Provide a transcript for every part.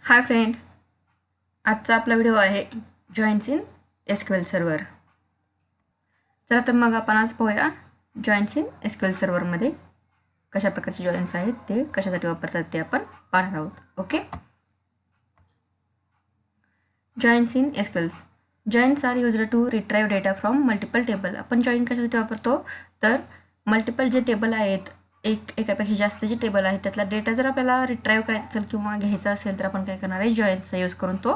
Hi friend, आजचा आपला video आहे जॉईन्स इन एसक्यूएल सर्व्हर. चला तर मग आपण आज पाहूया जॉईन्स इन एसक्यूएल सर्व्हरमध्ये कशा प्रकारचे जॉईन्स आहेत, ते कशासाठी वापरतात ते आपण पाहणार आहोत. Okay. Joins in SQL. Joins are used to retrieve data from multiple table. आपण जॉईन कशासाठी वापरतो तर मल्टिपल जे टेबल आहेत, एकापेक्षा जास्त जे टेबल आहेत त्यातला डेटा जर आपल्याला रिट्राईव्ह करायचा असेल किंवा घ्यायचा असेल तर आपण काय करणार आहे, जॉईन्सचा यूज करून तो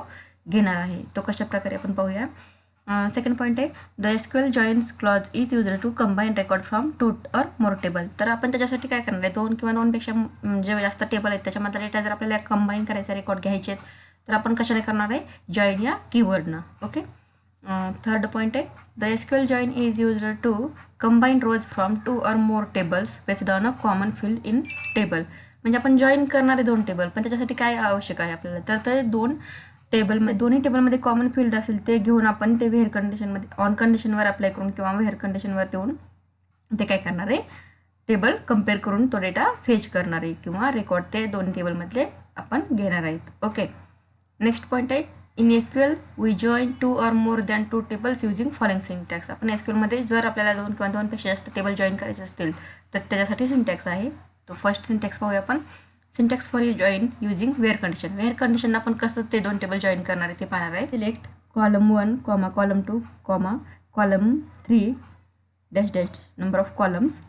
घेणार आहे. तो कशा प्रकारे आपण पाहूया. सेकंड पॉईंट आहे the SQL joins clause is used to combine record from 2 or more table. तर आपण त्याच्यासाठी काय करणार आहे, 2 किंवा 2पेक्षा जे जास्त टेबल आहेत त्याच्यामधला डेटा जर आपल्याला कंबाईन करायचा, रेकॉर्ड घ्यायचे आहेत तर आपण कशाने करणार आहे, जॉईन या कीवर्डनं. ओके. थर्ड पॉईंट आहे the SQL join is used to combine rows from 2 or more tables based on a common field in table. म्हणजे आपण जॉईन करणार आहे 2 टेबल, पण त्याच्यासाठी काय आवश्यक आहे आपल्याला, तर ते 2 टेबलमध्ये दोन्ही टेबलमध्ये कॉमन फील्ड असेल ते घेऊन आपण ते व्हेअर कंडिशनमध्ये ऑन कंडिशनवर अप्लाय करून किंवा व्हेअर कंडिशनवर देऊन ते काय करणार आहे, टेबल कम्पेअर करून तो डेटा फेच करणार आहे किंवा रेकॉर्ड ते 2 टेबलमधले आपण घेणार आहेत. ओके. नेक्स्ट पॉईंट आहे in SQL we join 2 or more than 2 tables using following syntax. आपण एसक्यूएलमध्ये जर आपल्याला 2 किंवा 2पेक्षा जास्त टेबल जॉईन करायचे असतील तर त्याच्यासाठी सिंटॅक्स आहे. तो फर्स्ट सिंटॅक्स पाहूया आपण. Syntax for join using where condition. Where condition आपण कसं ते 2 टेबल जॉईन करणार आहे ते पाहणार आहे. Select column 1, column 2, column 3 dash number of columns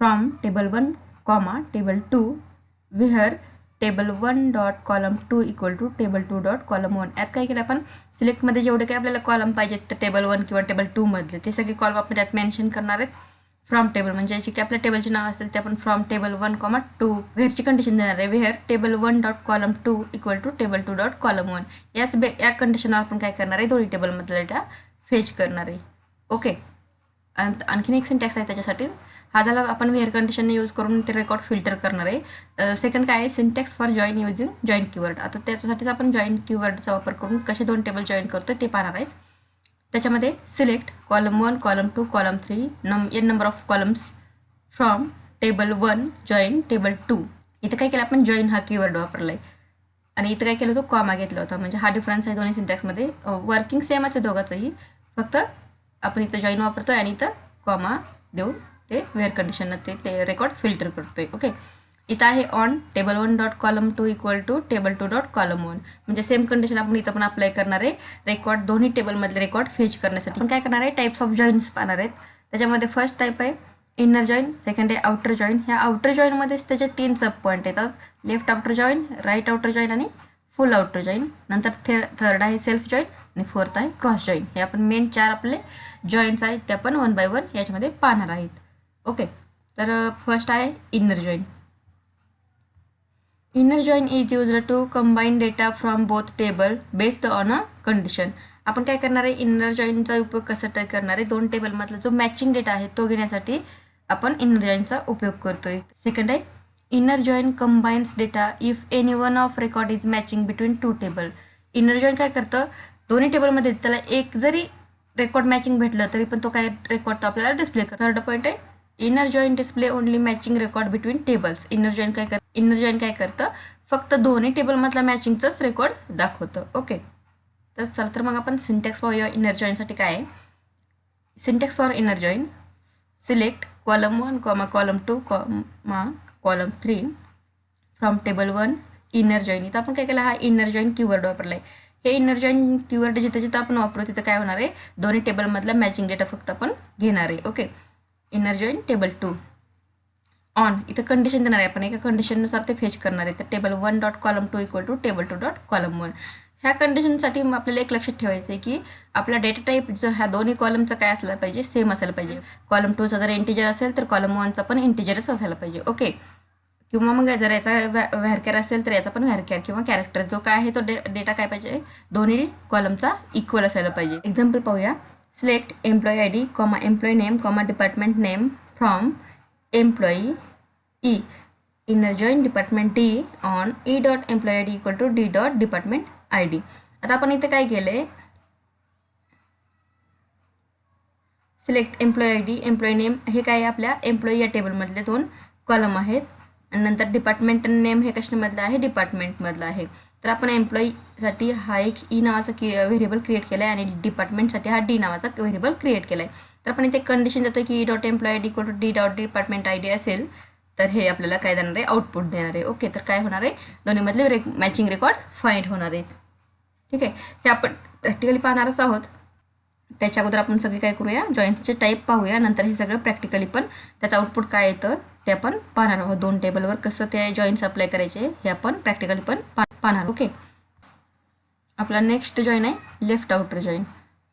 from table 1, table 2 where table 1 dot column 2 equal to table 2 dot column 1. यात काय केलं आपण, सिलेक्टमध्ये जेवढे काही आपल्याला कॉलम पाहिजेत तर टेबल 1 किंवा टेबल 2 मधले ते सगळे कॉलम आपण त्यात मेन्शन करणार आहेत. फ्रॉम टेबल म्हणजे याची की आपल्या टेबलचे नाव असतील ते आपण फ्रॉम टेबल 1, 2 वेअरची कंडिशन देणार आहे. Where table 1 dot column 2 equal to table 2 dot column 1. या कंडिशनवर आपण काय करणार आहे, दोन्ही टेबलमधला डेटा फेच करणार आहे. ओके. आणखीन एक सिंटॅक्स आहे त्याच्यासाठी. हा झाला आपण वेअर कंडिशनने यूज करून ते रेकॉर्ड फिल्टर करणार आहे. सेकंड काय आहे, syntax for join using join keyword. आता त्याच्यासाठीच आपण जॉईन कीवर्डचा वापर करून कसे 2 टेबल जॉईन करतो ते पाहणार आहेत. त्याच्यामध्ये select column 1, column 2, column 3 n number of columns from table 1 join table 2. इथं काय केलं आपण, जॉईन हा कीवर्ड वापरला आहे आणि इथं काय केलं होतं, कॉमा घेतला होता. म्हणजे हा डिफरन्स आहे दोन्ही सिंटॅक्समध्ये. वर्किंग सेमच आहे दोघांचंही, फक्त आपण इथं जॉईन वापरतोय आणि इथं कॉमा देऊन ते वेअर कंडिशननं ते रेकॉर्ड फिल्टर करतोय. ओके. इथं आहे on table 1 dot column 2 equal to table 2 dot column 1. म्हणजे सेम कंडिशन आपण इथं पण अप्लाय करणार आहे, रेकॉर्ड दोन्ही टेबलमधले रेकॉर्ड फेच करण्यासाठी. आपण काय करणार आहे, टाईप्स ऑफ जॉईन्स पाहणार आहेत. त्याच्यामध्ये फर्स्ट टाईप आहे इनर जॉईन, सेकंड आहे आउटर जॉईन. ह्या आउटर जॉईनमध्येच त्याचे 3 सब पॉईंट येतात, left outer join, right outer join आणि फुल आउटर जॉईन. नंतर थर्ड आहे सेल्फ जॉईन आणि फोर्थ आहे क्रॉस जॉईन. हे आपण मेन 4 आपले जॉईन्स आहेत ते आपण 1 by 1 याच्यामध्ये पाहणार आहेत. ओके. तर फर्स्ट आहे inner join. Inner join is used to combine data from both table based on a condition. आपण काय करणार आहे, इनर जॉईनचा उपयोग कशासाठी करणार आहे, 2 टेबलमधला जो मॅचिंग डेटा आहे तो घेण्यासाठी आपण इनर जॉईनचा उपयोग करतोय. सेकंड आहे inner join combines data if any one of record is matching between 2 table. Inner join काय करतं, दोन्ही टेबलमध्ये त्याला एक जरी रेकॉर्ड मॅचिंग भेटलं तरी पण तो काय रेकॉर्ड तो आपल्याला डिस्प्ले करतो. थर्ड पॉईंट आहे inner join display only matching record between tables. Inner join काय करतं, फक्त दोन्ही टेबलमधला मॅचिंगचाच रेकॉर्ड दाखवतं. ओके. तर चला तर मग आपण सिंटॅक्स पाहूया इनर जॉईनसाठी काय आहे. Syntax for inner join. Select column 1, column 2, column 3 from table 1 inner join. इथं आपण काय केलं, हा इनर जॉईन कीवर्ड वापरला आहे. हे इनर जॉईन कीवर्ड जिथं आपण वापरू तिथं काय होणार आहे, दोन्ही टेबलमधला मॅचिंग डेटा फक्त आपण घेणार आहे. Okay. Inner join table 2 on. इथं कंडिशन देणार आहे आपण, एका कंडिशननुसार ते फेच करणार आहे. तर table 1 dot column 2 equal to table 2 dot column 1. ह्या कंडिशनसाठी आपल्याला एक लक्षात ठेवायचं आहे की आपला डेटा टाईप जो ह्या दोन्ही कॉलमचा काय असला पाहिजे, सेम असायला पाहिजे. कॉलम 2चा जर इंटिजर असेल तर कॉलम 1चा पण इंटिजरच असायला पाहिजे. ओके. किंवा मग जर याचा व्हॅरकॅर असेल तर याचा पण व्हॅरकॅर किंवा कॅरेक्टर जो काय आहे तो डेटा काय पाहिजे, दोन्ही कॉलमचा इक्वल असायला पाहिजे. एक्झाम्पल पाहूया. Select employee I D, employee name, department name from employee E. Inner join department D on E dot employee I D equal to D dot department I D. आता आपण इथे काय केलंय, select employee I D, employee name हे काय आहे, आपल्या employee या टेबलमधले 2 कॉलम आहेत आणि नंतर डिपार्टमेंट नेम हे कशामधलं आहे, डिपार्टमेंटमधलं आहे. तर आपण एम्प्लॉईसाठी हा एक ई नावाचा व्हेरिएबल क्रिएट केला आहे आणि डिपार्टमेंटसाठी हा डी नावाचा व्हेरिएबल क्रिएट केला आहे. तर आपण इथे कंडिशन देतो की E dot employee D equal to D dot department I D असेल तर हे आपल्याला काय देणार आहे, आउटपुट देणार आहे. ओके, तर काय होणार आहे, दोन्हीमधले मॅचिंग रेकॉर्ड फाइंड होणार आहेत. ठीक आहे, हे आपण प्रॅक्टिकली पाहणारच आहोत. त्याच्या अगोदर आपण सगळे काय करूया, जॉईन्सचे टाईप पाहूया, नंतर हे सगळं प्रॅक्टिकली पण त्याचं आउटपुट काय येतं ते आपण पाहणार आहोत. 2 टेबलवर कसं ते जॉईन्स अप्लाय करायचे हे आपण प्रॅक्टिकली पण पाहणार. ओके, आपला नेक्स्ट जॉईन आहे लेफ्ट आउटर जॉईन.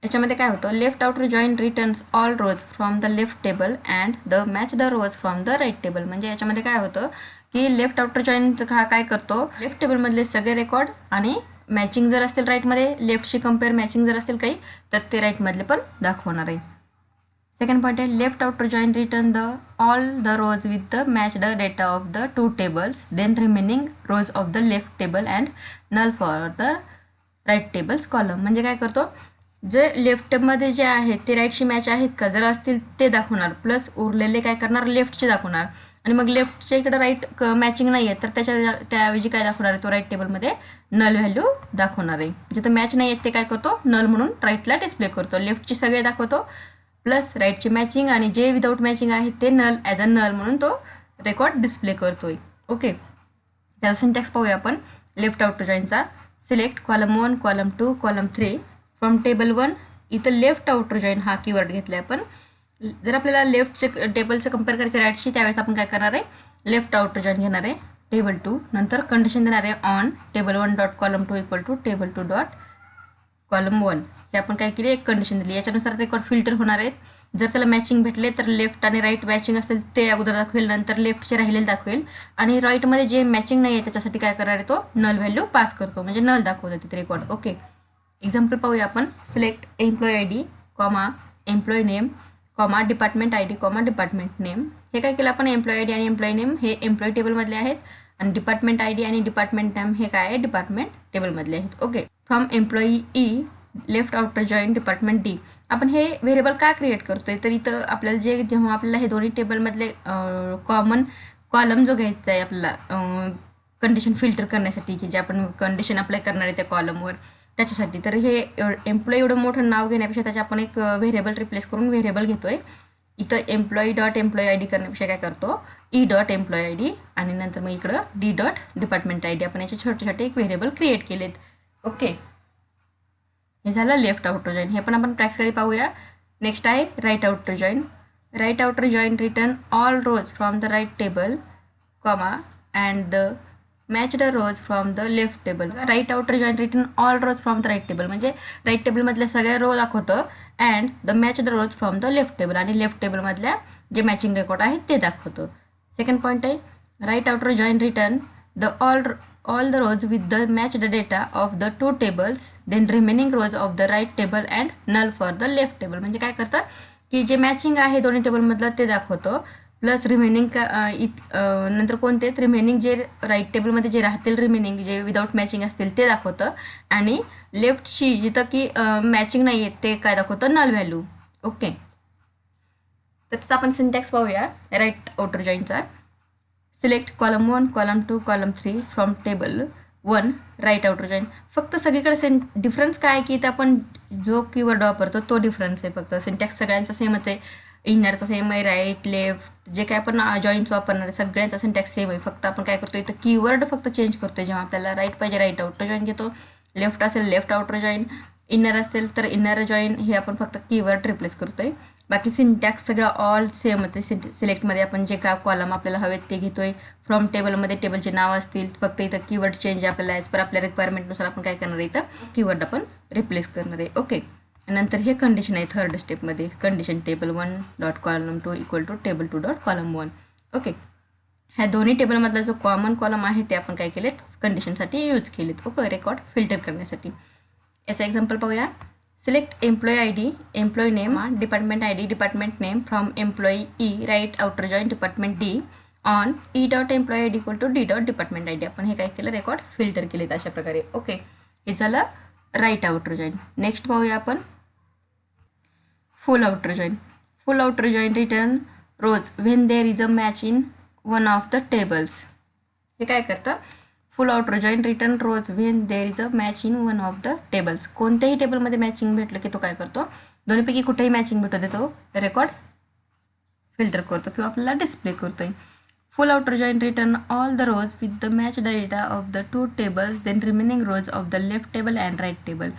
याच्यामध्ये काय होतं, left outer join returns all rows from the left table and the match the rows from the right table. म्हणजे याच्यामध्ये काय होतं की लेफ्ट आउटर जॉईनचं हा काय करतो, लेफ्ट टेबलमधले सगळे रेकॉर्ड आणि मॅचिंग जर असतील राईटमध्ये, लेफ्टशी कम्पेअर मॅचिंग जर असेल काही तर ते राईटमधले पण दाखवणार आहे. सेकंड पॉईंट आहे left outer join return the all the rows with the match the data of the 2 tables then remaining rows of the left table and null for the right tables column. म्हणजे काय करतो, जे लेफ्टमध्ये जे आहेत ते राईटशी match आहेत का, जर असतील ते दाखवणार, प्लस उरलेले काय करणार लेफ्टचे दाखवणार. आणि मग लेफ्टच्या इकडं राईट मॅचिंग नाही आहे तर त्याऐवजी काय दाखवणार आहे, तो राईट टेबलमध्ये नल व्हॅल्यू दाखवणार आहे. जिथं मॅच नाही आहेत ते काय करतो, नल म्हणून राईटला डिस्प्ले करतो. लेफ्टची सगळे दाखवतो प्लस राईटची मॅचिंग आणि जे विदाऊट मॅचिंग आहे ते नल ॲज अ नल म्हणून तो रेकॉर्ड डिस्प्ले करतोय. ओके, त्याचा सिंटॅक्स पाहूया आपण लेफ्ट आउटर जॉईनचा. Select column 1 column 2 column 3 from table 1. इथं लेफ्ट आउटर जॉईन हा कीवर्ड घेतला आहे आपण. जर आपल्याला लेफ्टचे टेबलचं कम्पेअर करायचं राईटशी त्यावेळेस आपण काय करणार आहे, लेफ्ट आउटर जॉईन घेणार आहे टेबल 2. नंतर कंडिशन देणार आहे on table 1 dot column 2 equal to table 2 dot column 1. हे आपण काय केली, एक कंडिशन दिली. याच्यानुसार रेकॉर्ड फिल्टर होणार आहेत. जर त्याला मॅचिंग भेटले तर लेफ्ट आणि राईट मॅचिंग असेल ते अगोदर दाखवेल, नंतर लेफ्टचे राहिलेले दाखवेल. आणि राईटमध्ये जे मॅचिंग नाही आहे त्याच्यासाठी काय करणार आहे, तो नल व्हॅल्यू पास करतो, म्हणजे नल दाखवतो तिथे रेकॉर्ड. ओके, एक्झाम्पल पाहूया आपण. Select employee I D comma employee name comma department I D comma department name. हे काय केलं आपण, एम्प्लॉई आय डी आणि एम्प्लॉई नेम हे एम्प्लॉई टेबलमधले आहेत आणि डिपार्टमेंट आय डी आणि डिपार्टमेंट नेम हे काय आहे, डिपार्टमेंट टेबलमधले आहेत. Okay, from employee E left outer join department D. आपण हे व्हेरिएबल का क्रिएट करतोय, तर इथं आपल्याला जेव्हा आपल्याला हे दोन्ही टेबलमधले कॉमन कॉलम जो घ्यायचा आहे आपल्याला कंडिशन फिल्टर करण्यासाठी, की जे आपण कंडिशन अप्लाय करणार आहे त्या कॉलमवर त्याच्यासाठी. तर हे एम्प्लॉई एवढं मोठं नाव घेण्यापेक्षा त्याचे आपण एक व्हेरिएबल रिप्लेस करून व्हेरिएबल घेतोय. इथं employee dot employee I D करण्यापेक्षा काय करतो, E dot employee I D आणि नंतर मग इकडं D dot department I D. आपण याचे छोटे छोटे एक व्हेरिएबल क्रिएट केलेत. ओके, हे झालं लेफ्ट आउटर जॉईन. हे पण आपण प्रॅक्टिकली पाहूया. नेक्स्ट आहे right outer join. Right outer join return all rows from the right table comma and the match the rows from the left table. Right outer join return all rows from the right table म्हणजे right टेबलमधल्या सगळ्या रो दाखवतं and the match the rows from the left table आणि left टेबलमधल्या जे matching record आहेत ते दाखवतं. सेकंड पॉईंट आहे right outer join return the all the rows with the matched data of the 2 tables then remaining rows of the right table and null for the left table. म्हणजे काय करतं की जे matching आहे दोन्ही टेबलमधलं ते दाखवतो प्लस रिमेनिंग नंतर कोणते रिमेनिंग जे राईट टेबलमध्ये जे राहतील रिमेनिंग जे विदाऊट मॅचिंग असतील ते दाखवतं आणि लेफ्टशी जिथं की मॅचिंग नाही आहे ते काय दाखवतं, नल व्हॅल्यू. ओके, तर त्याचा आपण सिंटॅक्स पाहूया राईट आउटर जॉईनचा. Select column 1 column 2 column 3 from table 1 right outer join. फक्त सगळीकडे डिफरन्स काय आहे की इथं आपण जो कीवर्ड वापरतो तो डिफरन्स आहे. फक्त सिंटॅक्स सगळ्यांचा सेमच आहे, इनरचा सेम आहे, राईट लेफ्ट जे काय आपण जॉईन्स वापरणार आहे सगळ्यांचा सिंटॅक्स सेम आहे. फक्त आपण काय करतो इथं कीवर्ड फक्त चेंज करतो. जेव्हा आपल्याला राईट पाहिजे राईट आउटर जॉईन घेतो, लेफ्ट असेल लेफ्ट आउटर जॉईन, इनर असेल तर इनर जॉईन हे आपण फक्त कीवर्ड रिप्लेस करतोय. बाकी सिंटॅक्स सगळं ऑल सेमच आहे. सिलेक्टमध्ये आपण जे काय कॉलम आपल्याला हवेत ते घेतोय. फ्रॉम टेबलमध्ये टेबलचे नाव असतील, फक्त इथं कीवर्ड चेंज आपल्याला ॲज पर आपल्या रिक्वायरमेंटनुसार आपण काय करणार आहे, इथं कीवर्ड आपण रिप्लेस करणार आहे. ओके, नंतर हे कंडिशन आहे थर्ड स्टेपमध्ये. Condition table 1 dot column 2 equal to table 2 dot column 1. Okay, ह्या दोन्ही टेबलमधला जो कॉमन कॉलम आहे ते आपण काय केलेत कंडिशनसाठी यूज केलेत. ओके, रेकॉर्ड फिल्टर करण्यासाठी. याचा एक्झाम्पल पाहूया. Select employee I D employee name department I D department name from employee E right outer join department D on E dot employee I D equal to D dot department I D. आपण हे काय केलं, record filter केलेत अशा प्रकारे. Okay, हे झालं right outer join. Next पाहूया आपण full outer join. Full outer join return rows when there is a match in one of the tables. हे काय करतं, full outer join return rows when there is a match in one of the tables. कोणत्याही टेबलमध्ये matching भेटलं की तो काय करतो, दोन्हीपैकी कुठेही मॅचिंग भेटू दे तो रेकॉर्ड फिल्टर करतो किंवा आपल्याला डिस्प्ले करतोय. Full outer join return all the rows with the match data of the two tables then remaining rows of the left table and right table.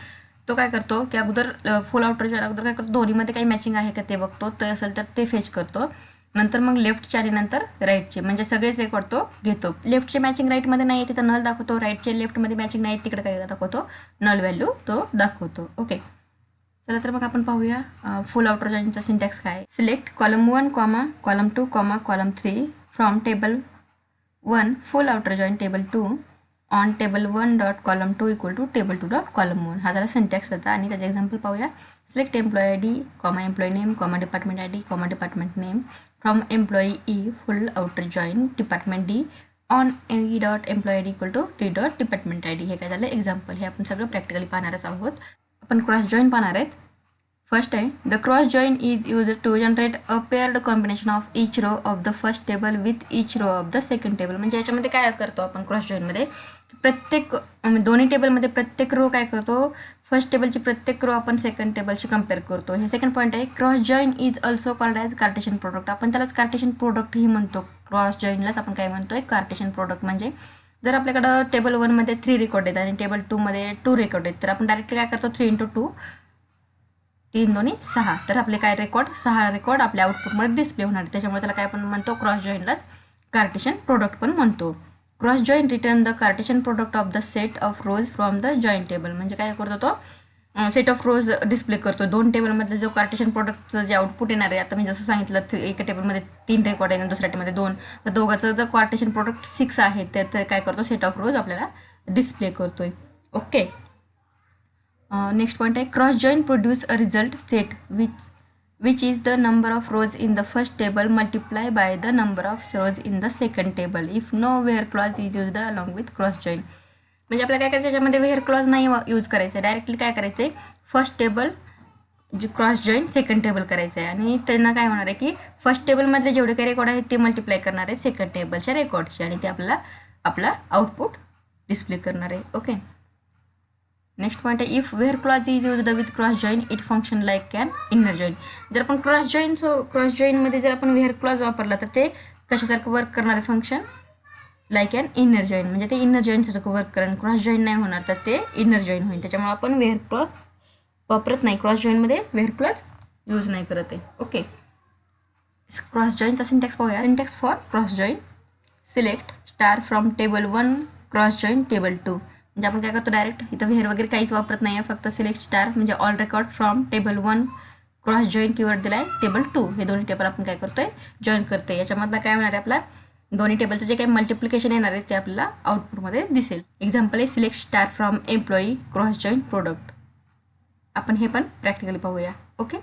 तो काय करतो की अगोदर फुल आउटर जॉईन अगोदर काय करतो, दोन्हीमध्ये काही मॅचिंग आहे का ते बघतो, ते असेल तर ते फेच करतो. नंतर मग लेफ्टचे आणि नंतर राईटचे म्हणजे सगळेच रेकॉर्ड तो घेतो. लेफ्टचे मॅचिंग राईटमध्ये नाही तिथं नल दाखवतो, राईटचे लेफ्टमध्ये मॅचिंग नाही तिकडे काय दाखवतो, नल व्हॅल्यू तो दाखवतो. ओके, चला तर मग आपण पाहूया फुल आउटर जॉईनचा सिंटॅक्स काय. Select column 1 comma column 2 comma column 3 from table 1 full outer join table 2 on table 1 dot column 2 equal to table 2 dot column 1. हा झाला सिंटॅक्स होता आणि त्याचे एक्झाम्पल पाहूया. Select employee I D comma employee name comma department I D comma department name from employee E full outer join department D on E dot employee I D equal to D dot department I D. हे काय झालं example. हे आपण सगळं practically पाहणारच आहोत. आपण cross join पाहणार आहेत. फर्स्ट आहे the cross join is used to generate a paired combination of each row of the first table with each row of the second table. म्हणजे याच्यामध्ये काय करतो आपण क्रॉस जॉईनमध्ये, प्रत्येक दोन्ही टेबलमध्ये प्रत्येक रो काय करतो, फर्स्ट टेबलची प्रत्येक रो आपण सेकंड टेबलशी कम्पेअर करतो. हे सेकंड पॉईंट आहे. Cross join is also called as Cartesian product. आपण त्यालाच कार्टेशियन प्रोडक्टही म्हणतो. क्रॉस जॉईनलाच आपण काय म्हणतोय, कार्टेशियन प्रोडक्ट. म्हणजे जर आपल्याकडं टेबल 1मध्ये 3 रेकॉर्ड आहेत आणि टेबल 2मध्ये 2 रेकॉर्ड आहेत तर आपण डायरेक्टली काय करतो, 3 × 2 3 2 6, तर आपले काय रेकॉर्ड 6 रेकॉर्ड आपल्या आउटपुटमध्ये डिस्प्ले होणार. त्याच्यामुळे त्याला काय आपण म्हणतो, क्रॉस जॉईनलाच कार्टेशियन प्रोडक्ट पण म्हणतो. Cross join return the Cartesian product of the set of rose from the join table. म्हणजे काय करतो तो, सेट ऑफ रोज डिस्प्ले करतो. 2 टेबलमधलं जो कार्टेशियन प्रोडक्टचं जे आउटपुट येणार आहे, आता मी जसं सांगितलं एका टेबलमध्ये 3 रेकॉर्ड आहे आणि दुसऱ्या टेबलमध्ये 2, तर दोघांचं जर कार्टेशियन प्रोडक्ट 6 आहे तर काय करतो, सेट ऑफ रोज आपल्याला डिस्प्ले करतोय. ओके, नेक्स्ट पॉईंट आहे. Cross join produce a result set which is the number of rose in the first table multiply by the number of rose in the second table if know where clause is use the along with cross join. म्हणजे आपल्याला काय करायचं, याच्यामध्ये wear clause नाही use करायचं आहे. Directly काय करायचं आहे, फर्स्ट टेबल जे क्रॉस जॉईन सेकंड टेबल करायचं आहे आणि त्यांना काय होणार आहे की फर्स्ट टेबलमधले जेवढे काही रेकॉर्ड आहेत ते मल्टिप्लाय करणार आहे सेकंड टेबलच्या रेकॉर्डचे आणि ते आपल्याला आपला आउटपुट डिस्प्ले करणार आहे. ओके, नेक्स्ट पॉईंट आहे. If where clause is used with cross join it function like can inner join. जर आपण क्रॉस जॉईनमध्ये जर आपण वेअर क्लॉज वापरला तर ते कशासारखं वर्क करणारे function, like and inner join. म्हणजे ते इनर जॉईनसारखं वर्क करेन. क्रॉस जॉईन नाही होणार तर ते इनर जॉईन होईल. त्याच्यामुळे आपण वेअर क्लॉज वापरत नाही. क्रॉस जॉईनमध्ये वेअर क्लॉज यूज नाही करत आहे. ओके, क्रॉस जॉईनचा सिंटॅक्स पाहूया. Syntax for cross join. Select star from table 1 cross join table 2. म्हणजे आपण काय करतो, डायरेक्ट इथं वेअर वगैरे काहीच वापरत नाही आहे. फक्त सिलेक्ट स्टार म्हणजे all record from table 1 cross join keyword दिला आहे, टेबल 2 हे दोन्ही टेबल आपण काय करतोय, जॉईन करतोय. याच्यामधलं काय होणार आहे, आपला दोन्ही टेबलचं जे काही मल्टिप्लिकेशन येणार आहे ते आपल्याला आउटपुटमध्ये दिसेल. एक्झाम्पल आहे select star from employee cross join product. आपण हे पण प्रॅक्टिकली पाहूया. ओके,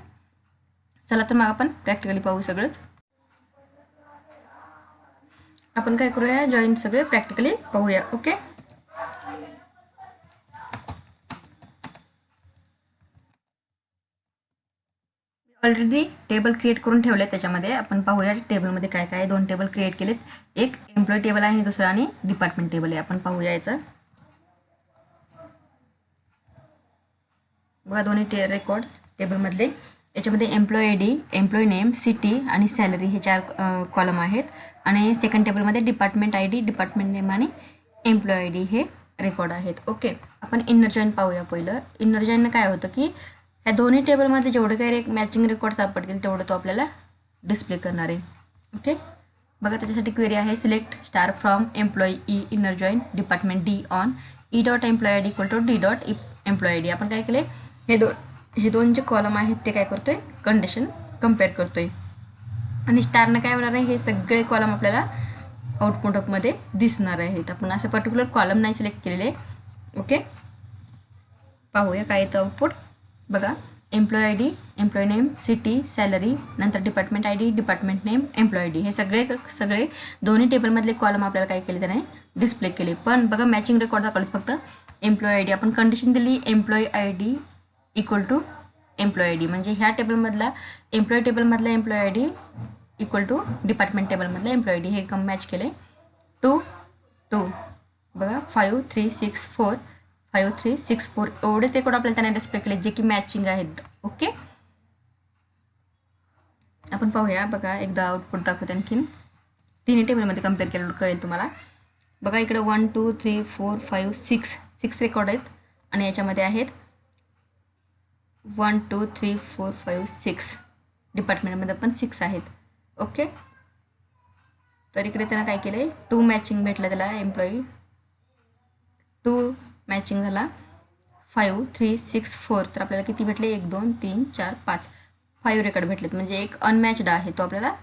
चला तर मग आपण प्रॅक्टिकली पाहू सगळंच. आपण काय करूया, जॉईन सगळे प्रॅक्टिकली पाहूया. ओके, ऑलरेडी टेबल क्रिएट करून ठेवले. त्याच्यामध्ये आपण पाहूया टेबलमध्ये काय काय. 2 टेबल क्रिएट केलेत. एक एम्प्लॉई टेबल आहे आणि दुसरा आणि डिपार्टमेंट टेबल आहे. आपण पाहूया याचं. बघा दोन्ही रेकॉर्ड टेबलमधले. याच्यामध्ये employee I D, employee name, city आणि सॅलरी हे 4 कॉलम आहेत आणि सेकंड टेबलमध्ये department I D, department name आणि एम्प्लॉई आय डी हे रेकॉर्ड आहेत. ओके, आपण इनर जॉईन पाहूया. पहिलं इनर जॉईननं काय होतं की ह्या दोन्ही टेबलमध्ये जेवढे काही मॅचिंग रेकॉर्ड सापडतील तेवढं तो आपल्याला डिस्प्ले करणार आहे. ओके, बघा त्याच्यासाठी क्वेरी आहे. Select star from employee E inner join department D on E dot employee I D equal to D dot employee I D. आपण काय केले, हे दोन जे कॉलम आहेत ते काय करतोय, कंडिशन कम्पेअर करतोय आणि स्टारनं काय होणार आहे, हे सगळे कॉलम आपल्याला आउटपुटमध्ये दिसणार आहेत. आपण असं पर्टिक्युलर कॉलम नाही सिलेक्ट केलेले. ओके, पाहूया काय येतं आउटपुट. बघा employee I D, employee name, city, salary, नंतर department I D, department name, employee I D हे सगळे दोन्ही टेबलमधले कॉलम आपल्याला काय केले, त्याने डिस्प्ले केले. पण बघा मॅचिंग रेकॉर्ड दाखवले फक्त एम्प्लॉई आय डी. आपण कंडिशन दिली employee I D equal to employee I D. म्हणजे ह्या टेबलमधला एम्प्लॉई टेबलमधला employee I D equal to department टेबलमधला एम्प्लॉई आय डी हे मॅच केले. 2 2 बघा 5364 5364 एवढेच रेकॉर्ड आपल्याला त्याने डिस्प्ले केले जे की मॅचिंग आहेत. ओके, आपण पाहूया. बघा एकदा आउटपुट दाखवते आणखीन. तिन्ही टेबलमध्ये कम्पेअर केलं कळेल तुम्हाला. बघा इकडे 1 2 3 4 5 6 रेकॉर्ड आहेत आणि याच्यामध्ये आहेत 1 2 3 4 5 6 डिपार्टमेंटमध्ये पण 6 आहेत. ओके, तर इकडे त्यानं काय केलं आहे 2 मॅचिंग भेटलं त्याला एम्प्लॉई 2 मॅचिंग झाला 5 3 6 4. तर आपल्याला किती भेटले 1 2 3 4 5 5 रेकॉर्ड भेटलेत. म्हणजे एक अनमॅचड आहे तो आपल्याला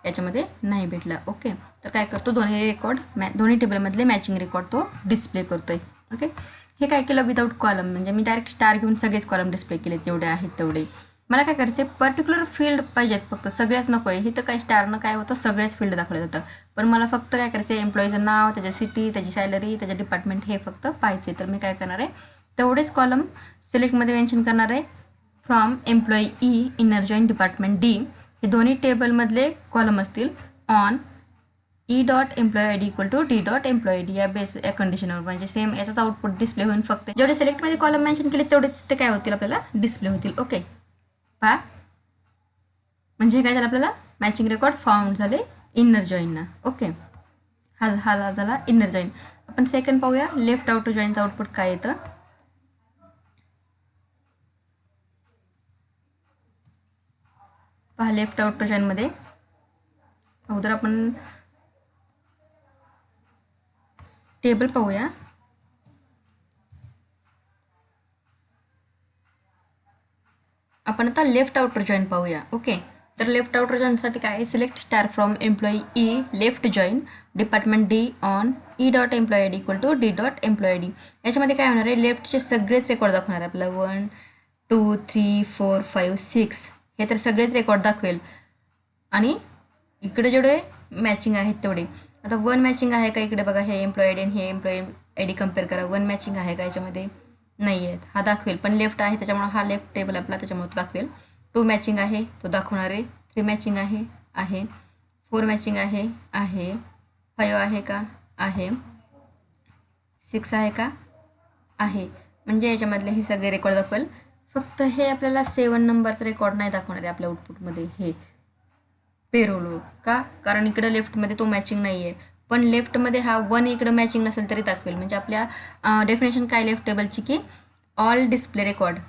याच्यामध्ये नाही भेटला. ओके, तर काय करतो दोन्ही रेकॉर्ड दोन्ही टेबलमधले मॅचिंग रेकॉर्ड तो डिस्प्ले करतोय. ओके, हे काय केलं विदाऊट कॉलम, म्हणजे मी डायरेक्ट स्टार घेऊन सगळेच कॉलम डिस्प्ले केले जेवढे आहेत तेवढे. मला काय करायचं आहे पर्टिक्युलर फील्ड पाहिजेत फक्त, सगळ्याच नको आहे. हे तर काय स्टारनं काय होतं सगळ्याच फील्ड दाखवलं जातं, पण मला फक्त काय करायचं आहे एम्प्लॉईचं नाव, त्याची सिटी, त्याची सॅलरी, त्याचं डिपार्टमेंट हे फक्त पाहिजे. तर मी काय करणार आहे तेवढेच कॉलम सिलेक्टमध्ये मेन्शन करणार आहे. From employee E inner join department D हे दोन्ही टेबलमधले कॉलम असतील on E dot employee I D equal to D dot employee I D या बेस या कंडिशनवर. म्हणजे सेम याचाच आउटपुट डिस्प्ले होईल. फक्त जेवढे सिलेक्टमध्ये कॉलम मेन्शन केले तेवढेच ते काय होतील आपल्याला डिस्प्ले होतील. ओके, पहा म्हणजे काय झालं आपल्याला मॅचिंग रेकॉर्ड फाउंड झाले इनर जॉईनना. ओके, हा झाला इनर जॉईन. आपण सेकंड पाहूया लेफ्ट आउटर जॉईनचं आउटपुट काय येतं. पहा लेफ्ट आउटर जॉईनमध्ये अगोदर आपण टेबल पाहूया. आपण आता लेफ्ट आउटर जॉईन पाहूया. ओके, तर लेफ्ट आउटर जॉईनसाठी काय select star from employee E left join department D on E dot employee I D equal to D dot employee I D. याच्यामध्ये काय होणार आहे लेफ्टचे सगळेच रेकॉर्ड दाखवणार आहे आपल्याला 1 2 3 4 5 6 हे तर सगळेच रेकॉर्ड दाखवेल. आणि इकडे जेवढे मॅचिंग आहेत तेवढे. आता 1 मॅचिंग आहे का इकडे बघा, हे एम्प्लॉई आय डी आणि हे एम्प्लॉई आय डी कम्पेअर करा. 1 मॅचिंग आहे का याच्यामध्ये नाही आहेत, हा दाखवेल. पण लेफ्ट आहे त्याच्यामुळे हा लेफ्ट टेबल आपला त्याच्यामुळे तो दाखवेल. 2 मॅचिंग आहे तो दाखवणार आहे. 3 मॅचिंग आहे 4 मॅचिंग आहे 5 आहे का आहे 6 आहे का आहे. म्हणजे याच्यामधले हे सगळे रेकॉर्ड दाखवेल. फक्त हे आपल्याला 7 नंबरचं रेकॉर्ड नाही दाखवणार आहे आपल्या आउटपुटमध्ये हे पेरोल का, कारण इकडं लेफ्टमध्ये तो मॅचिंग नाही आहे. पण लेफ्टमध्ये हा 1 इकडं मॅचिंग नसेल तरी दाखवेल. म्हणजे आपल्या डेफिनेशन काय लेफ्ट टेबलची की ऑल डिस्प्ले रेकॉर्ड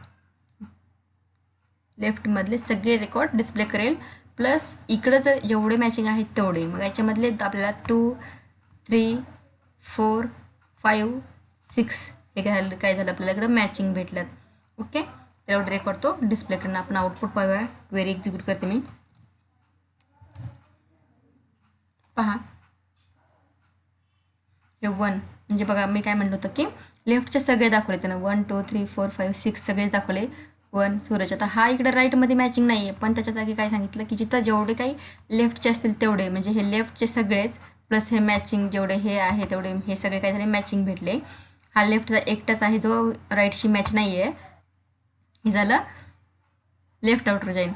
लेफ्टमधले सगळे रेकॉर्ड डिस्प्ले करेल. प्लस इकडं जर जेवढे मॅचिंग आहेत तेवढे, मग याच्यामधले आपल्याला 2 3 4 5 6 हे काय झालं आपल्याला इकडं मॅचिंग भेटल्यात. ओके, तर एवढे रेकॉर्ड तो डिस्प्ले करणं. आपण आउटपुट पाहूया. क्वेरी एक्झिक्यूट करते मी. पहा हे 1 म्हणजे बघा मी काय म्हणलं होतं की लेफ्टचे सगळे दाखवले त्यानं 1 2 3 4 5 6 सगळेच दाखवले 1 सूरज. आता हा इकडे राईटमध्ये मॅचिंग नाही आहे, पण त्याच्या जागी काय सांगितलं की जिथं जेवढे काही लेफ्टचे असतील तेवढे, म्हणजे हे लेफ्टचे सगळेच प्लस हे मॅचिंग जेवढे हे आहे तेवढे हे सगळे काय झाले मॅचिंग भेटले. हा लेफ्टचा एकटाच आहे जो राईटशी मॅच नाही आहे. हे झालं लेफ्ट आउटर जॉईन.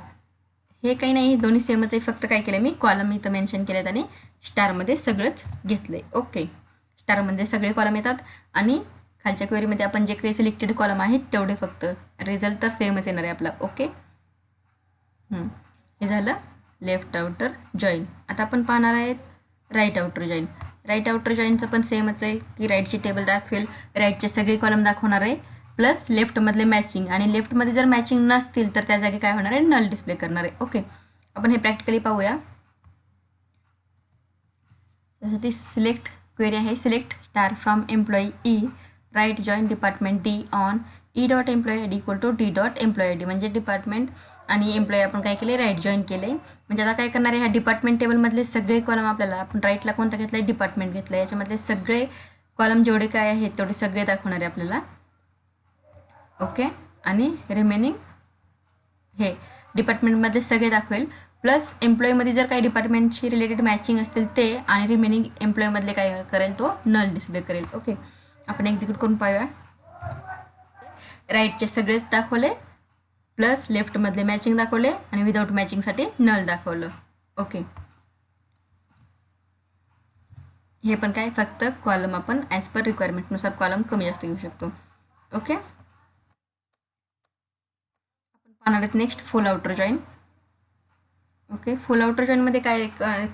हे काही नाही, दोन्ही सेमच आहे. फक्त काय केलं मी कॉलम इथं मेन्शन केलेत आणि स्टारमध्ये सगळंच घेतलं आहे. ओके, स्टारमध्ये सगळे कॉलम येतात आणि खालच्या क्वेरीमध्ये आपण जे काही सिलेक्टेड कॉलम आहेत तेवढे फक्त, रिझल्ट तर सेमच येणार आहे आपला. ओके, हे झालं लेफ्ट आउटर जॉईन. आता आपण पाहणार आहेत right outer join. Right outer जॉईनचं पण सेमच आहे की राईटची टेबल दाखवेल, राईटचे सगळे कॉलम दाखवणार आहे प्लस लेफ्टमधले मॅचिंग, आणि लेफ्टमध्ये जर मॅचिंग नसतील तर त्या जागी काय होणार आहे नल डिस्प्ले करणार आहे. ओके, आपण हे प्रॅक्टिकली पाहूया. त्यासाठी सिलेक्ट क्वेरी आहे select star from employee E right join department D on E dot employee I D equal to D dot employee I D. म्हणजे डिपार्टमेंट आणि एम्प्लॉई आपण काय केले राईट जॉईन केले. म्हणजे आता काय करणार आहे ह्या डिपार्टमेंट टेबलमधले सगळे कॉलम आपल्याला, आपण राईटला कोणता घेतला आहे डिपार्टमेंट घेतला आहे, याच्यामधले सगळे कॉलम जेवढे काय आहेत तेवढे सगळे दाखवणार आहे आपल्याला. ओके, आणि रिमेनिंग हे डिपार्टमेंटमधले सगळे दाखवेल. प्लस एम्प्लॉईमध्ये जर काही डिपार्टमेंटशी रिलेटेड मॅचिंग असतील ते, आणि रिमेनिंग एम्प्लॉईमधले काय करेल तो नल डिस्प्ले करेल. ओके, आपण एक्झिक्यूट करून पाहूया. राईटचे सगळेच दाखवले प्लस लेफ्टमधले मॅचिंग दाखवले आणि विदाऊट मॅचिंगसाठी नल दाखवलं. ओके, हे पण काय फक्त कॉलम आपण ॲज पर रिक्वायरमेंटनुसार कॉलम कमी जास्त घेऊ शकतो. ओके, आपण पाहणार आहेत next full outer join. Okay, full outer जॉईनमध्ये काय,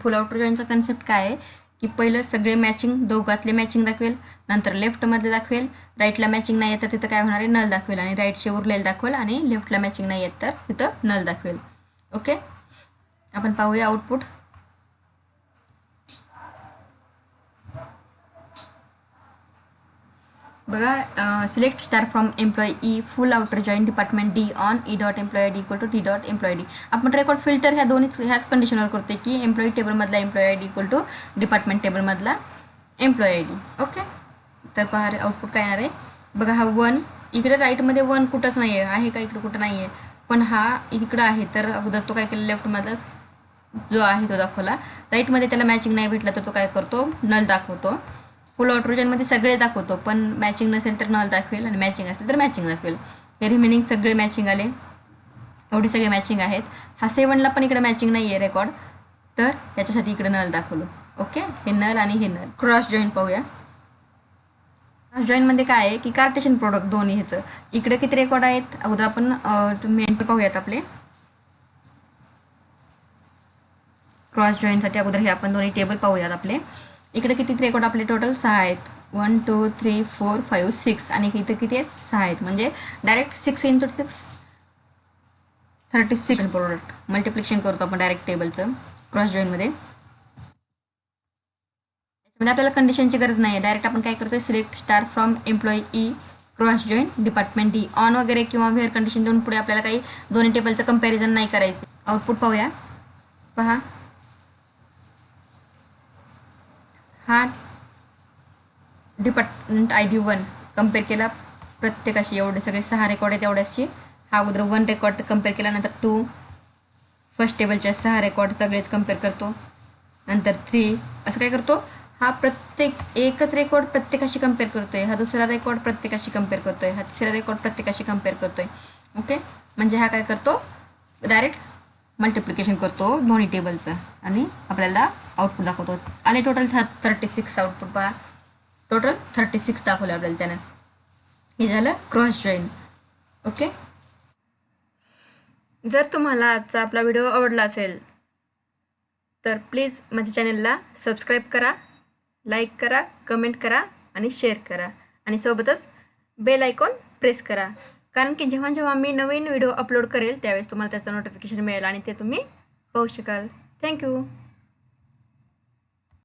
फुल आउटर जॉईनचा कन्सेप्ट काय आहे की पहिलं सगळे मॅचिंग, दोघातले मॅचिंग दाखवेल, नंतर लेफ्टमधले दाखवेल, राईटला मॅचिंग नाही येत तर तिथं काय होणार आहे, नल दाखवेल, आणि राईटचे उरलेलं दाखवेल, आणि लेफ्टला मॅचिंग नाही येत तर तिथं नल दाखवेल. ओके, आपण पाहूया आउटपुट. बघा, select star from employee E full outer join department D on E dot employee D equal to D dot employee D. आपण रेकॉर्ड फिल्टर ह्याच कंडिशनवर करतो की एम्प्लॉई टेबलमधला employee I D equal to department टेबलमधला employee I D. Okay, तर पहा output काय येणार आहे. बघा, हा 1 इकडे राईटमध्ये 1 कुठंच नाही आहे का, इकडे कुठं नाही आहे, पण हा इकडं आहे. तर अगोदर तो काय केलं, लेफ्टमधला जो आहे तो दाखवला, राईटमध्ये त्याला मॅचिंग नाही भेटला तर तो काय करतो, नल दाखवतो. फुल आउटर जॉईनमध्ये सगळे दाखवतो, पण मॅचिंग नसेल तर नल दाखवेल, आणि मॅचिंग असेल तर मॅचिंग दाखवेल. हे रिमेनिंग सगळे मॅचिंग आले, एवढे सगळे मॅचिंग आहेत. हा 7ला पण इकडे मॅचिंग नाही आहे रेकॉर्ड, तर याच्यासाठी इकडे नल दाखवलं. ओके, हे नल आणि हे नल. क्रॉस जॉईन पाहूया. क्रॉस जॉईनमध्ये काय आहे की कार्टेशन प्रोडक्ट दोन्ही ह्याचं इकडे किती रेकॉर्ड आहेत, अगोदर आपण मेन पाहूयात. आपले क्रॉस जॉईनसाठी अगोदर हे आपण दोन्ही टेबल पाहूयात. आपले इकडे किती रेकॉर्ड, आपले टोटल 6 आहेत. 1 2 3 4 5 6, आणि इथे किती आहेत, 6 आहेत. म्हणजे डायरेक्ट 6 × 6 36 प्रोडक्ट मल्टिप्लिकेशन करतो आपण डायरेक्ट टेबलचं क्रॉस जॉईनमध्ये. त्याच्यामध्ये आपल्याला कंडिशनची गरज नाही आहे, डायरेक्ट आपण काय करतोय, select star from employee E cross join department D on वगैरे किंवा व्हेअर कंडिशन देऊन पुढे आपल्याला काही दोन्ही टेबलचं कंपॅरिझन नाही करायचं. आउटपुट पाहूया. पहा, हा डिपार्टमेंट आय डी 1 कम्पेअर केला प्रत्येकाशी, एवढे सगळे 6 रेकॉर्ड आहेत एवढ्याची. हा अगोदर 1 रेकॉर्ड कम्पेअर केला, नंतर 2 फर्स्ट टेबलच्या 6 रेकॉर्ड सगळेच कम्पेअर करतो, नंतर 3 असं काय करतो. हा प्रत्येक एकच रेकॉर्ड प्रत्येकाशी कम्पेअर करतोय, हा दुसरा रेकॉर्ड प्रत्येकाशी कम्पेअर करतोय, हा तिसरा रेकॉर्ड प्रत्येकाशी कम्पेअर करतोय. ओके, म्हणजे हा काय करतो, डायरेक्ट मल्टिप्लिकेशन करतो दोन्ही टेबलचं, आणि आपल्याला आउटपुट दाखवतो. आणि टोटल 36 आउटपुट पहा, टोटल 36 दाखवलं आपल्याला त्यानं. हे झालं क्रॉस जॉईन. ओके, जर तुम्हाला आजचा आपला व्हिडिओ आवडला असेल तर प्लीज माझ्या चॅनलला सबस्क्राईब करा, लाईक करा, कमेंट करा आणि शेअर करा, आणि सोबतच बेल आयकॉन प्रेस करा, कारण की जेव्हा जेव्हा मी नवीन व्हिडिओ अपलोड करेल त्यावेळेस तुम्हाला त्याचं नोटिफिकेशन मिळेल आणि ते तुम्ही पाहू शकाल. थँक्यू.